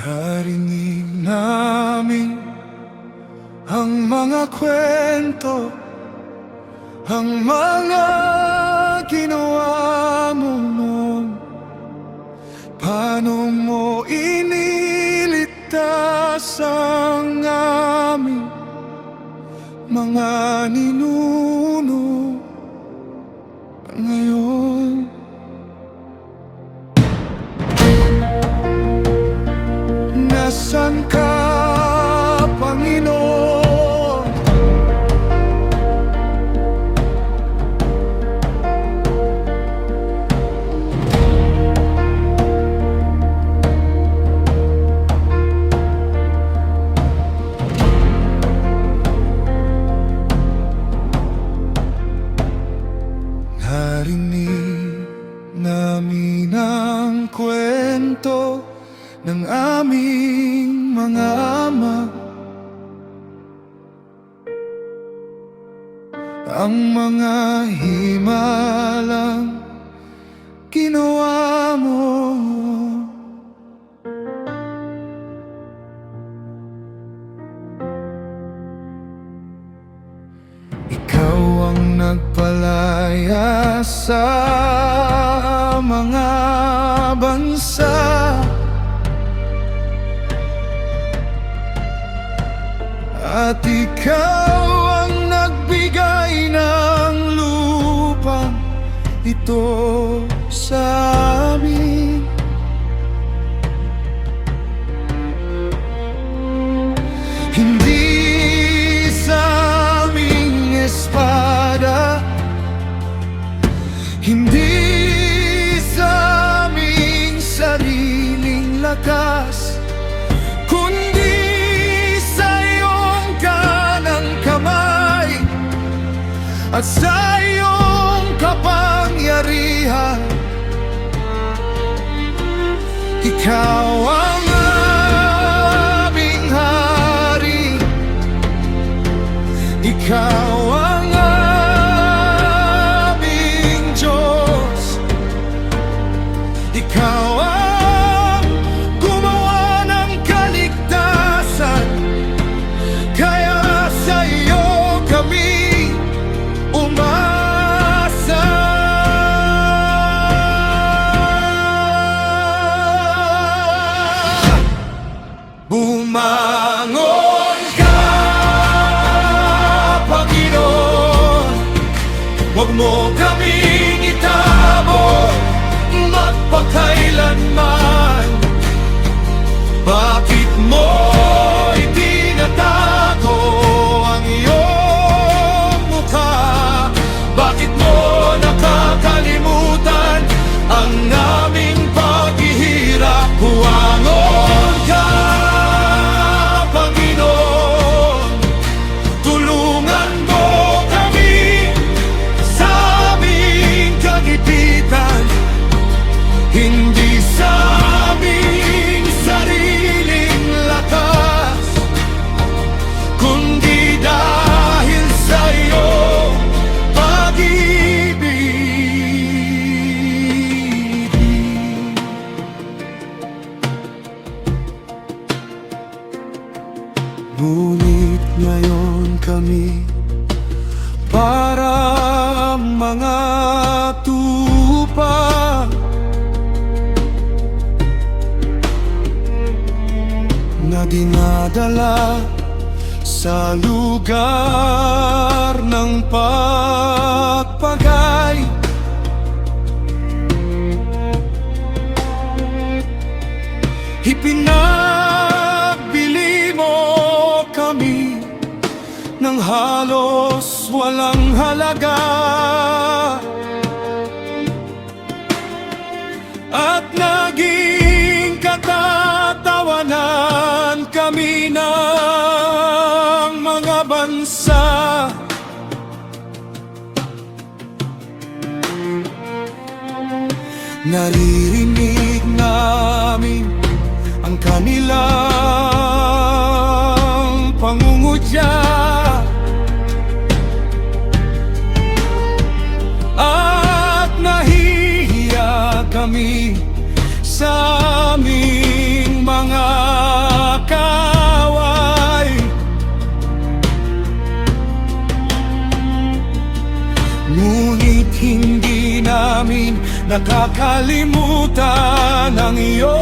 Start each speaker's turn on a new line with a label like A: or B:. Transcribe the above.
A: Narinig namin ang mga kwento, ang mga ginawa mo noon. Paano mo iniligtas ang aming mga ninuno ngayon? Nasaan ka, Panginoon? Narinig namin ang kwento ng aming mga ama, ang mga himalang ginawa mo. Ikaw ang nagpalaya sa mga bansa, at ikaw ang nagbigay ng lupang ito sa amin. Hindi sa aming espada, hindi sa aming sariling lakas, at sa iyong kapangyarihan. Ikaw ang aming hari, ikaw ang aming Diyos, ikaw ang gumawa ng kaligtasan, kaya sa iyo kami umasa. Bumangon ka, Panginoon, huwag mo kaming itabo magpakailanman. Bakit mo itinatago ang iyong mukha? Bakit mo nakakalimutan ang aming paghihirap? Bumangon ka, Panginoon, tulungan mo kami sa aming kagipitan, hindi sa aming sariling lakas, kundi dahil sa iyong pag-ibig. Ngunit ngayon kami para mga tupa na dinadala sa lugar ng pagpagay. Ipinagbili mo kami ng halos walang halaga, at naging katatawanan kami ng mga bansa. Naririnig namin ang kanilang pangungutya, at nahihiya kami sa aming mga nakakalimutan ang iyong